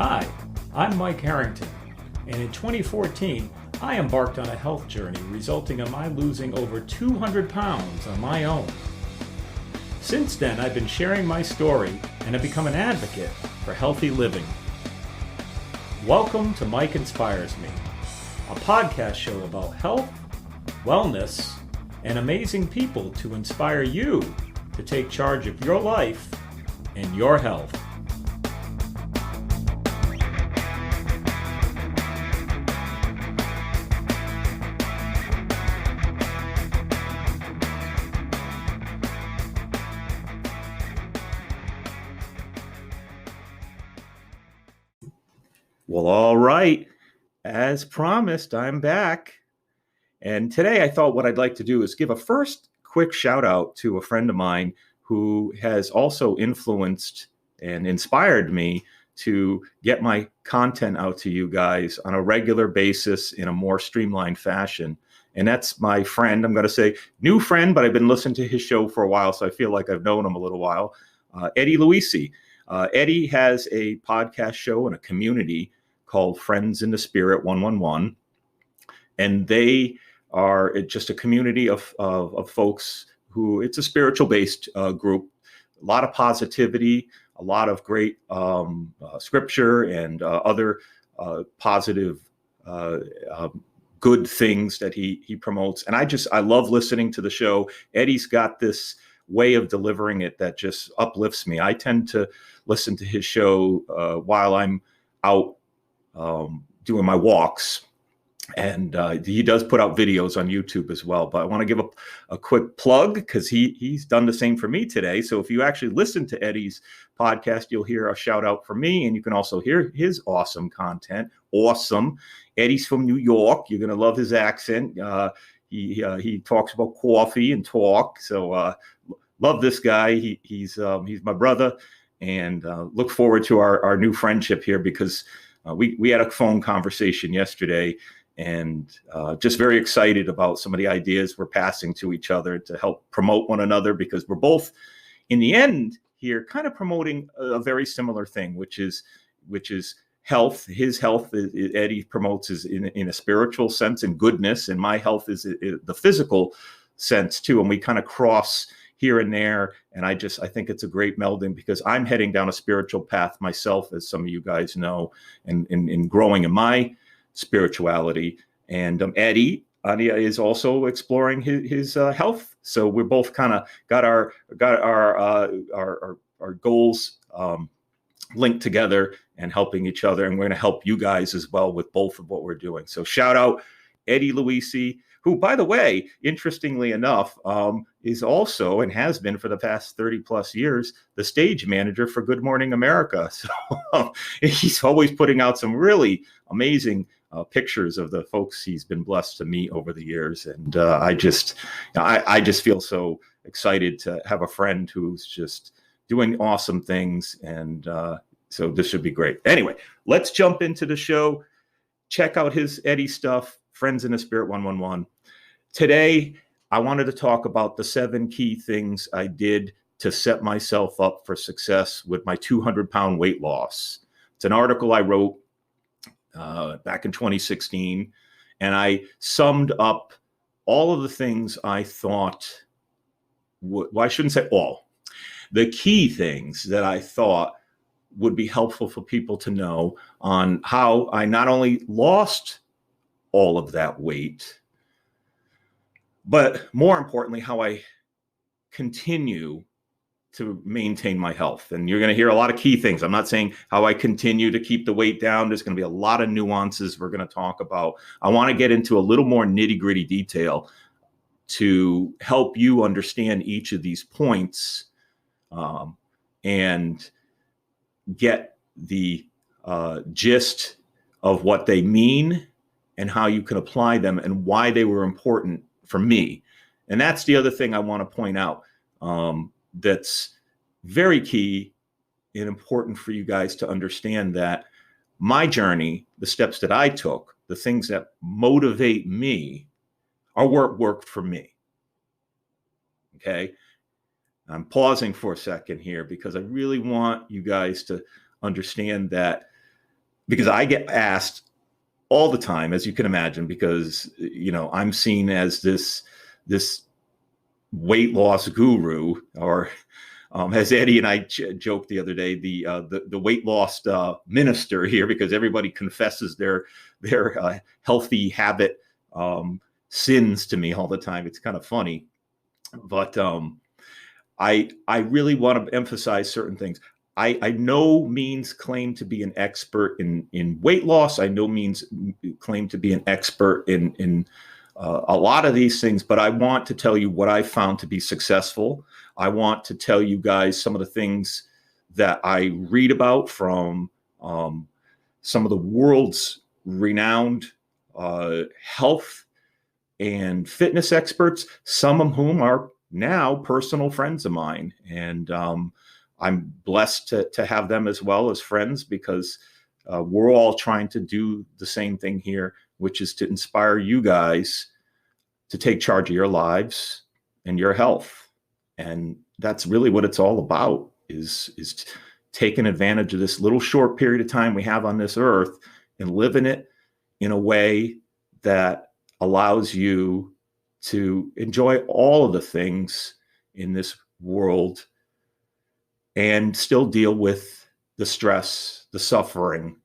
Hi, I'm Mike Harrington, and in 2014, I embarked on a health journey resulting in my losing over 200 pounds on my own. Since then, I've been sharing my story and have become an advocate for healthy living. Welcome to Mike Inspires Me, a podcast show about health, wellness, and amazing people to inspire you to take charge of your life and your health. Well, all right. As promised, I'm back. And today I thought what I'd like to do is give a first quick shout out to a friend of mine who has also influenced and inspired me to get my content out to you guys on a regular basis in a more streamlined fashion. And that's my friend, I'm going to say new friend, but I've been listening to his show for a while, so I feel like I've known him a little while, Eddie Luisi. Eddie has a podcast show and a community called Friends in the Spirit 111. And they are just a community of folks who, it's a spiritual based group, a lot of positivity, a lot of great scripture and other positive good things that he promotes. And I love listening to the show. Eddie's got this way of delivering it that just uplifts me. I tend to listen to his show while I'm out doing my walks, and he does put out videos on YouTube as well. But I want to give a quick plug because he's done the same for me today. So if you actually listen to Eddie's podcast, you'll hear a shout out from me, and you can also hear his awesome content. Awesome. Eddie's from New York. You're gonna love his accent. He talks about coffee and talk. So love this guy. He's my brother, and look forward to our new friendship here because we had a phone conversation yesterday, and just very excited about some of the ideas we're passing to each other to help promote one another, because we're both, in the end here, kind of promoting a very similar thing, which is health. His health, Eddie promotes, is in a spiritual sense and goodness, and my health is the physical sense too, and we kind of cross here and there. And I think it's a great melding because I'm heading down a spiritual path myself, as some of you guys know, and in growing in my spirituality. And Eddie is also exploring his health. So we're both kind of got our goals linked together and helping each other. And we're going to help you guys as well with both of what we're doing. So shout out Eddie Luisi, who, by the way, interestingly enough, is also and has been for the past 30 plus years the stage manager for Good Morning America. So he's always putting out some really amazing pictures of the folks he's been blessed to meet over the years. And I just feel so excited to have a friend who's just doing awesome things. And so this should be great. Anyway, let's jump into the show. Check out Eddie stuff. Friends in the Spirit 111. Today, I wanted to talk about the 7 key things I did to set myself up for success with my 200-pound weight loss. It's an article I wrote back in 2016, and I summed up all of the things I thought, I shouldn't say all, the key things that I thought would be helpful for people to know on how I not only lost all of that weight, but more importantly, how I continue to maintain my health. And you're going to hear a lot of key things. I'm not saying how I continue to keep the weight down. There's going to be a lot of nuances we're going to talk about. I want to get into a little more nitty-gritty detail to help you understand each of these points and get the gist of what they mean and how you can apply them and why they were important for me. And that's the other thing I want to point out that's very key and important for you guys to understand, that my journey, the steps that I took, the things that motivate me are what worked for me. Okay. I'm pausing for a second here because I really want you guys to understand that because I get asked all the time, as you can imagine, because, I'm seen as this weight loss guru, or as Eddie and I joked the other day, the weight loss minister here, because everybody confesses their healthy habit sins to me all the time. It's kind of funny, but I really want to emphasize certain things. I no means claim to be an expert in weight loss. I no means claim to be an expert in a lot of these things, but I want to tell you what I found to be successful. I want to tell you guys some of the things that I read about from some of the world's renowned health and fitness experts, some of whom are now personal friends of mine. And I'm blessed to have them as well as friends, because we're all trying to do the same thing here, which is to inspire you guys to take charge of your lives and your health. And that's really what it's all about, is taking advantage of this little short period of time we have on this earth and living it in a way that allows you to enjoy all of the things in this world and still deal with the stress, the suffering,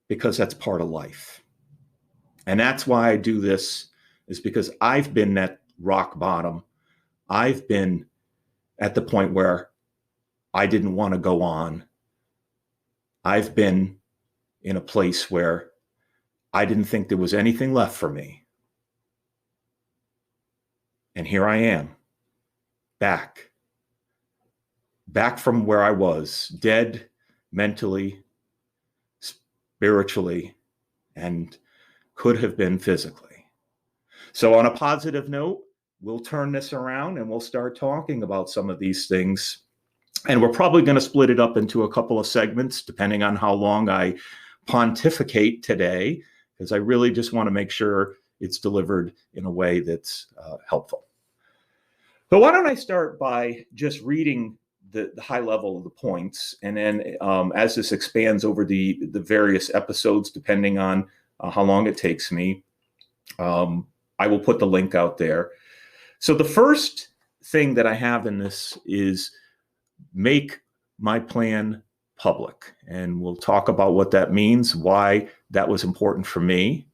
because that's part of life. And that's why I do this, is because I've been at rock bottom. I've been at the point where I didn't want to go on. I've been in a place where I didn't think there was anything left for me. And here I am, back from where I was, dead mentally, spiritually, and could have been physically. So on a positive note, we'll turn this around and we'll start talking about some of these things. And we're probably going to split it up into a couple of segments, depending on how long I pontificate today, because I really just want to make sure it's delivered in a way that's helpful. But why don't I start by just reading the high level of the points, and then as this expands over the various episodes, depending on how long it takes me, I will put the link out there. So the first thing that I have in this is make my plan public. And we'll talk about what that means, why that was important for me.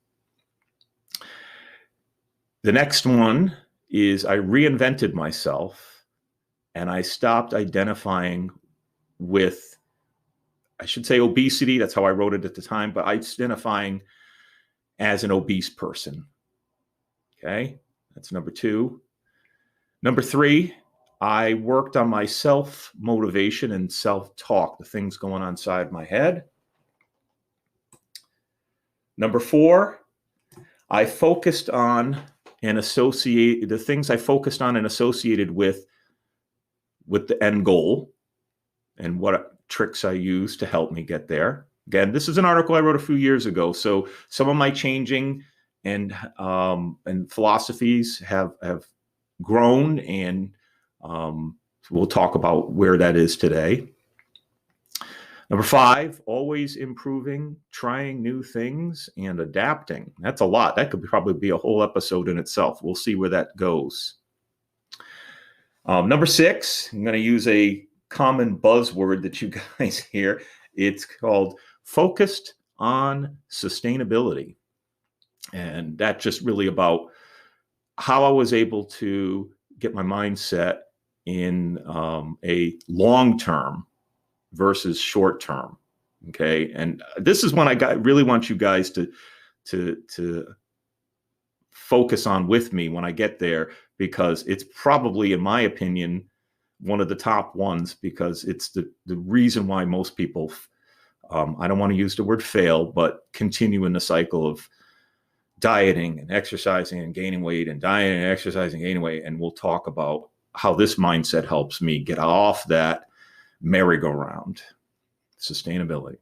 The next one is I reinvented myself and I stopped identifying with, I should say, obesity. That's how I wrote it at the time, but identifying as an obese person. Okay, that's number 2. Number 3, I worked on my self-motivation and self-talk, the things going on inside my head. Number 4, I focused on and associated the things I focused on and associated with the end goal and what tricks I used to help me get there. Again, this is an article I wrote a few years ago, so some of my changing and philosophies have grown, and we'll talk about where that is today. Number 5, always improving, trying new things, and adapting. That's a lot. That could probably be a whole episode in itself. We'll see where that goes. Number 6, I'm going to use a common buzzword that you guys hear. It's called focused on sustainability. And that's just really about how I was able to get my mindset in a long-term versus short-term. Okay. And this is when I really want you guys to focus on with me when I get there, because it's probably, in my opinion, one of the top ones, because it's the reason why most people, I don't want to use the word fail, but continue in the cycle of dieting and exercising and gaining weight, and dieting and exercising, gaining weight. And we'll talk about how this mindset helps me get off that merry-go-round, sustainability.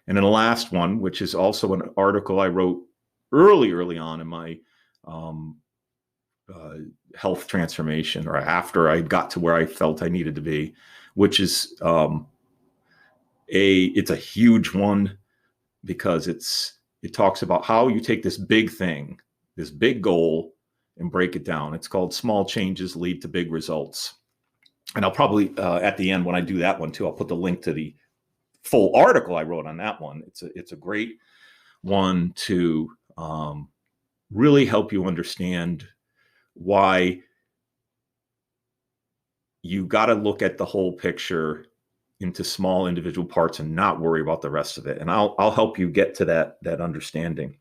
And then the last one, which is also an article I wrote early on in my health transformation, or after I got to where I felt I needed to be, which is it's a huge one, because it talks about how you take this big thing, this big goal, and break it down. It's called Small Changes Lead to Big Results. And I'll probably, at the end, when I do that one too, I'll put the link to the full article I wrote on that one. It's a great one to really help you understand why you got to look at the whole picture into small individual parts and not worry about the rest of it. And I'll help you get to that understanding.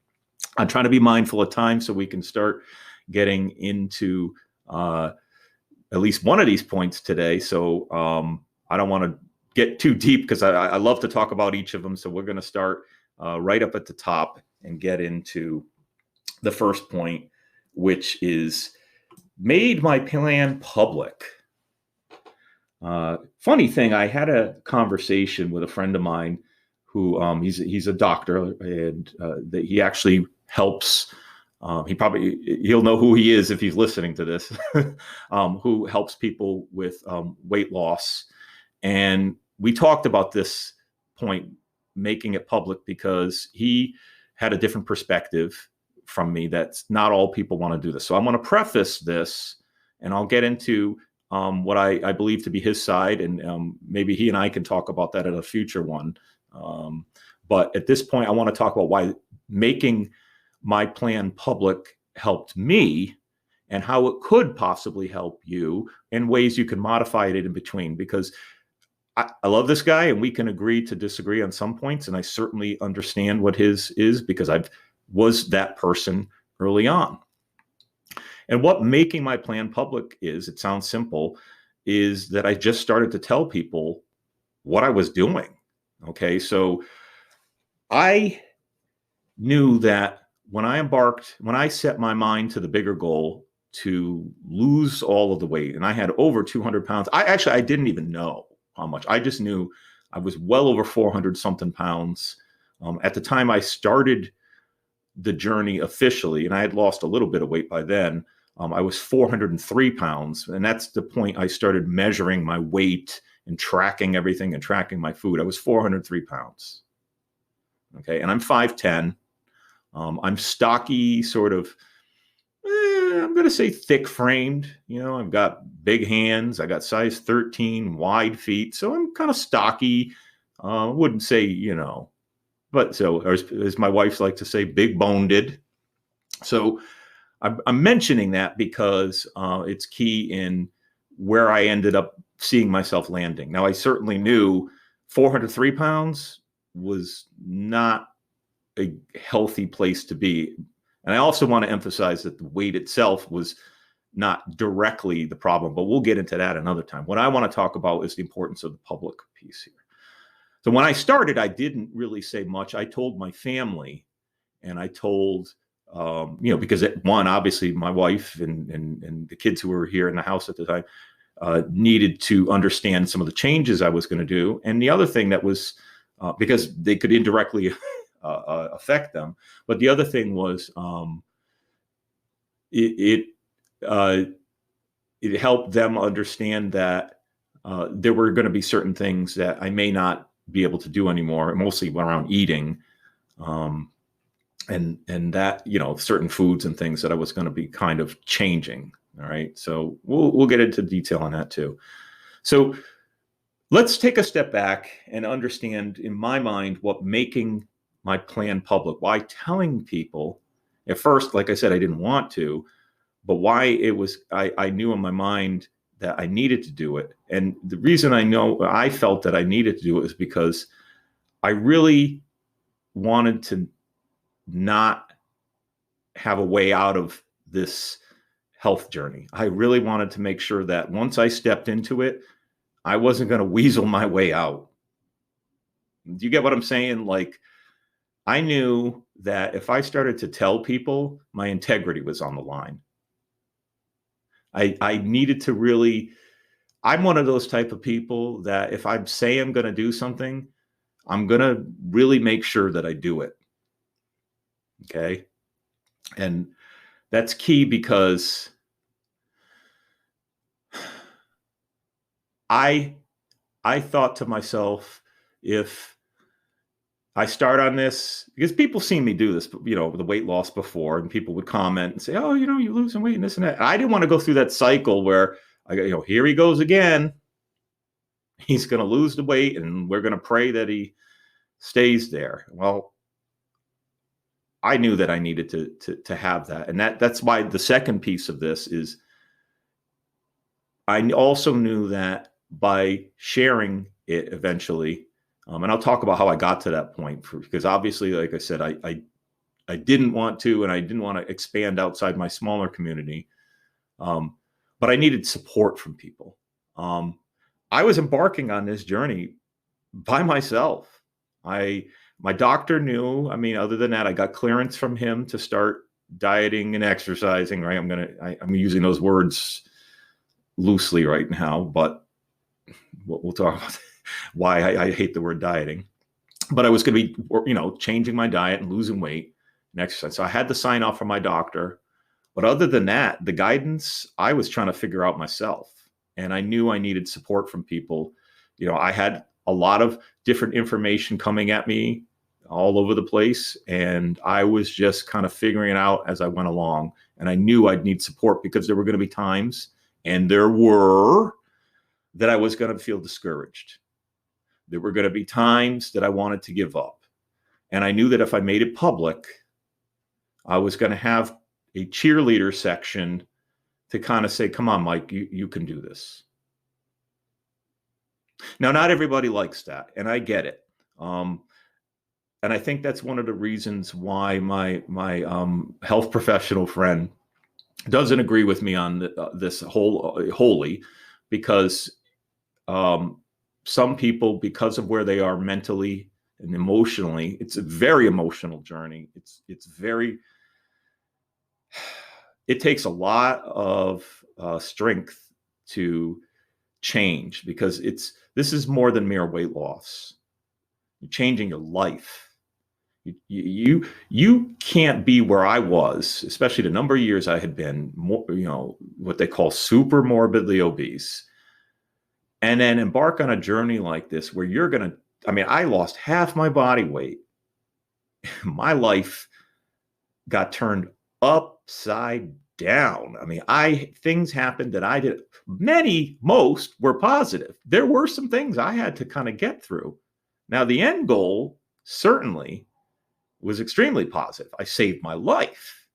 I'm trying to be mindful of time so we can start getting into at least one of these points today. So I don't want to get too deep because I love to talk about each of them. So we're going to start right up at the top and get into the first point, which is made my plan public. Funny thing, I had a conversation with a friend of mine who he's a doctor, and that he actually helps. He'll know who he is if he's listening to this, who helps people with weight loss. And we talked about this point, making it public, because he had a different perspective from me. That's not all people want to do this. So I'm going to preface this, and I'll get into what I believe to be his side, and maybe he and I can talk about that at a future one. But at this point, I want to talk about why making my plan public helped me and how it could possibly help you, and ways you can modify it in between. Because I love this guy, and we can agree to disagree on some points. And I certainly understand what his is, because I was that person early on. And what making my plan public is, it sounds simple, is that I just started to tell people what I was doing. Okay, so I knew that when I set my mind to the bigger goal to lose all of the weight, and I had over 200 pounds. I didn't even know how much. I just knew I was well over 400 something pounds. At the time I started the journey officially, and I had lost a little bit of weight by then, I was 403 pounds. And that's the point I started measuring my weight and tracking everything and tracking my food. I was 403 pounds. Okay. And I'm 5'10". I'm stocky, sort of, I'm going to say thick framed. I've got big hands. I got size 13 wide feet. So I'm kind of stocky. Wouldn't say, but so, as my wife likes to say, big boned. So I'm mentioning that because it's key in where I ended up seeing myself landing. Now, I certainly knew 403 pounds was not a healthy place to be. And I also want to emphasize that the weight itself was not directly the problem, but we'll get into that another time. What I want to talk about is the importance of the public piece here. So when I started, I didn't really say much. I told my family, and I told, because obviously my wife and the kids who were here in the house at the time needed to understand some of the changes I was going to do. And the other thing that was, because they could indirectly affect them. But the other thing was it helped them understand that there were going to be certain things that I may not be able to do anymore, mostly around eating, and that, certain foods and things that I was going to be kind of changing. All right. So we'll get into detail on that too. So let's take a step back and understand, in my mind, what making my plan public, why telling people, at first, like I said, I didn't want to, but why it was, I knew in my mind that I needed to do it. And the reason I felt that I needed to do it is because I really wanted to not have a way out of this health journey. I really wanted to make sure that once I stepped into it, I wasn't going to weasel my way out. Do you get what I'm saying? Like, I knew that if I started to tell people, my integrity was on the line. I needed to really, I'm one of those type of people that if I say I'm going to do something, I'm going to really make sure that I do it. Okay. And that's key, because I thought to myself, if I start on this because people seen me do this, the weight loss before, and people would comment and say, "Oh, you're losing weight and this and that." I didn't want to go through that cycle where I go, here he goes again. He's going to lose the weight, and we're going to pray that he stays there. Well, I knew that I needed to have that, and that's why the second piece of this is I also knew that by sharing it eventually, and I'll talk about how I got to that point, because obviously, like I said, I didn't want to, and I didn't want to expand outside my smaller community, but I needed support from people. I was embarking on this journey by myself. My doctor knew. I mean, other than that, I got clearance from him to start dieting and exercising. Right, I'm using those words loosely right now, but we'll talk about why I hate the word dieting. But I was going to be, changing my diet and losing weight and exercise. So I had to sign off from my doctor. But other than that, the guidance I was trying to figure out myself. And I knew I needed support from people. I had a lot of different information coming at me all over the place. And I was just kind of figuring it out as I went along. And I knew I'd need support because there were going to be times, and there were, that I was going to feel discouraged. There were going to be times that I wanted to give up. And I knew that if I made it public, I was going to have a cheerleader section to kind of say, come on, Mike, you can do this. Now, not everybody likes that, and I get it. And I think that's one of the reasons why my health professional friend doesn't agree with me on this wholly, because some people, because of where they are mentally and emotionally, it's a very emotional journey. It takes a lot of strength to change, because this is more than mere weight loss. You're changing your life. You can't be where I was, especially the number of years I had been, what they call super morbidly obese, and then embark on a journey like this where I lost half my body weight. My life got turned upside down. Things happened that I did. Most were positive. There were some things I had to kind of get through. Now, the end goal certainly was extremely positive. I saved my life.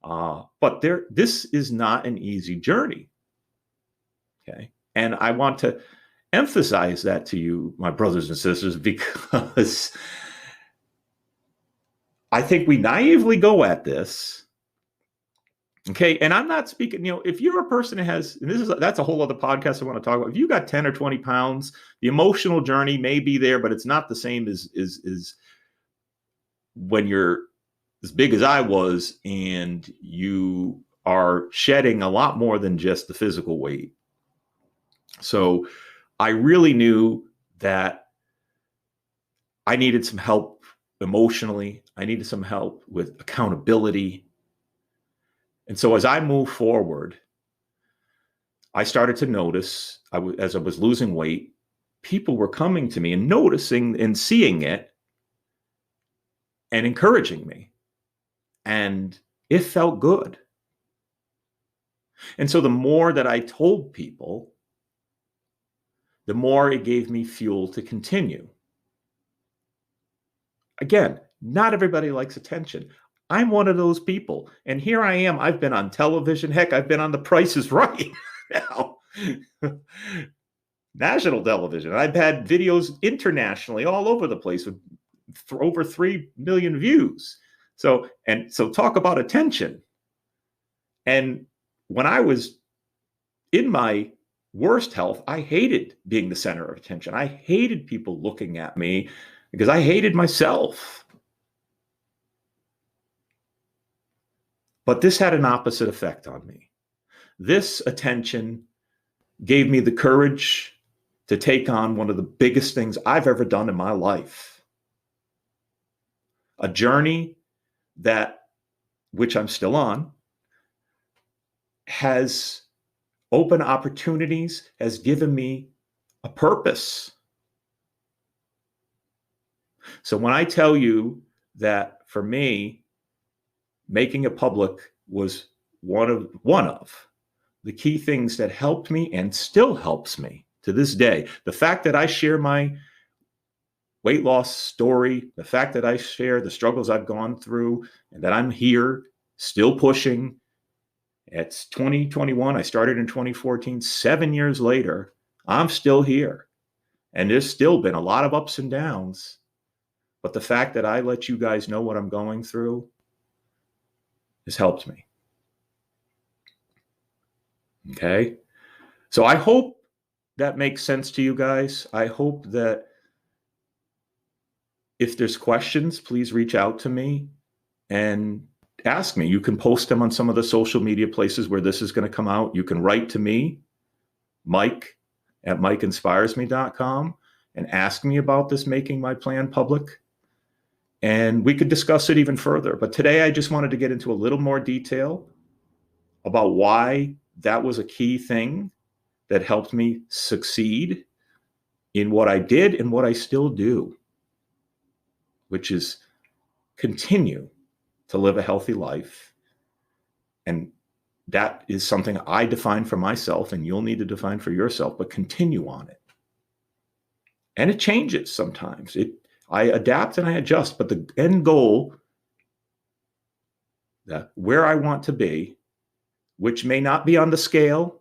But this is not an easy journey. Okay. And I want to emphasize that to you, my brothers and sisters, because I think we naively go at this. Okay. And I'm not speaking, if you're a person that has, and that's a whole other podcast I want to talk about. If you got 10 or 20 pounds, the emotional journey may be there, but it's not the same as when you're as big as I was, and you are shedding a lot more than just the physical weight. So I really knew that I needed some help emotionally. I needed some help with accountability. And so as I moved forward, I started to notice, as I was losing weight, people were coming to me and noticing and seeing it and encouraging me. And it felt good. And so the more that I told people, the more it gave me fuel to continue. Again, not everybody likes attention. I'm one of those people. And here I am. I've been on television. Heck, I've been on The Price is Right now. National television. I've had videos internationally all over the place with over 3 million views. So talk about attention. And when I was in my worst health, I hated being the center of attention. I hated people looking at me because I hated myself. But this had an opposite effect on me. This attention gave me the courage to take on one of the biggest things I've ever done in my life. A journey which I'm still on, has opened opportunities, has given me a purpose. So when I tell you that for me, making it public was one of the key things that helped me and still helps me to this day. The fact that I share my weight loss story, the fact that I share the struggles I've gone through, and that I'm here still pushing. It's 2021. I started in 2014. 7 years later, I'm still here. And there's still been a lot of ups and downs. But the fact that I let you guys know what I'm going through has helped me. Okay? So I hope that makes sense to you guys. I hope that if there's questions, please reach out to me and ask me. You can post them on some of the social media places where this is going to come out. You can write to me, Mike at MikeInspiresMe.com, and ask me about this making my plan public. And we could discuss it even further. But today I just wanted to get into a little more detail about why that was a key thing that helped me succeed in what I did and what I still do, which is continue to live a healthy life. And that is something I define for myself, and you'll need to define for yourself, but continue on it. And it changes sometimes. I adapt and I adjust, but the end goal, where I want to be, which may not be on the scale,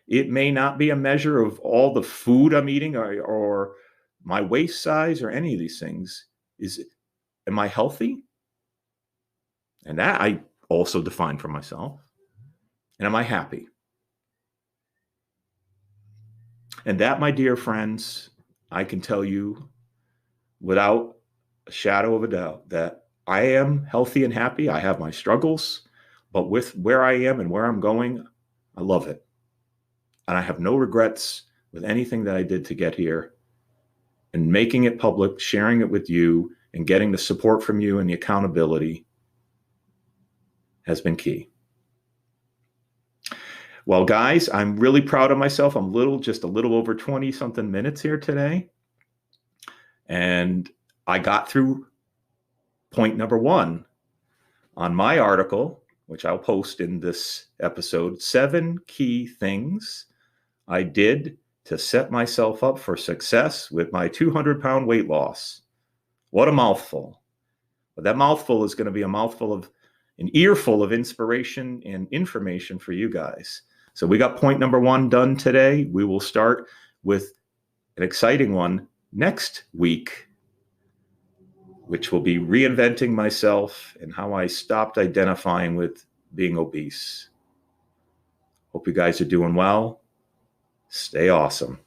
it may not be a measure of all the food I'm eating or my waist size or any of these things, is, am I healthy? And that I also define for myself. And am I happy? And that, my dear friends, I can tell you without a shadow of a doubt that I am healthy and happy. I have my struggles, but with where I am and where I'm going, I love it. And I have no regrets with anything that I did to get here. And making it public, sharing it with you, and getting the support from you and the accountability has been key. Well, guys, I'm really proud of myself. I'm just a little over 20 something minutes here today. And I got through point number 1 on my article, which I'll post in this episode, 7 key things I did to set myself up for success with my 200-pound weight loss. What a mouthful. But that mouthful is going to be an earful of inspiration and information for you guys. So we got point number 1 done today. We will start with an exciting one next week, which will be reinventing myself and how I stopped identifying with being obese. Hope you guys are doing well. Stay awesome.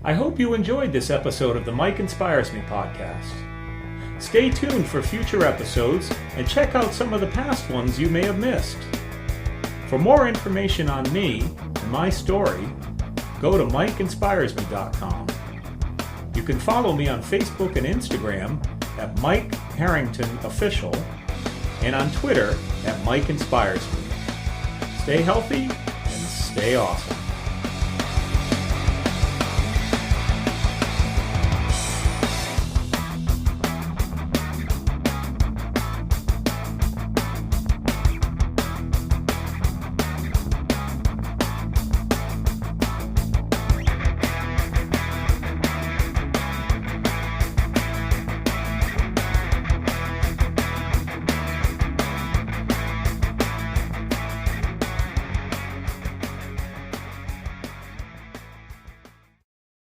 I hope you enjoyed this episode of the Mike Inspires Me podcast. Stay tuned for future episodes and check out some of the past ones you may have missed. For more information on me and my story, go to MikeInspiresMe.com. You can follow me on Facebook and Instagram at Mike Harrington Official and on Twitter at Mike Inspires Me. Stay healthy and stay awesome.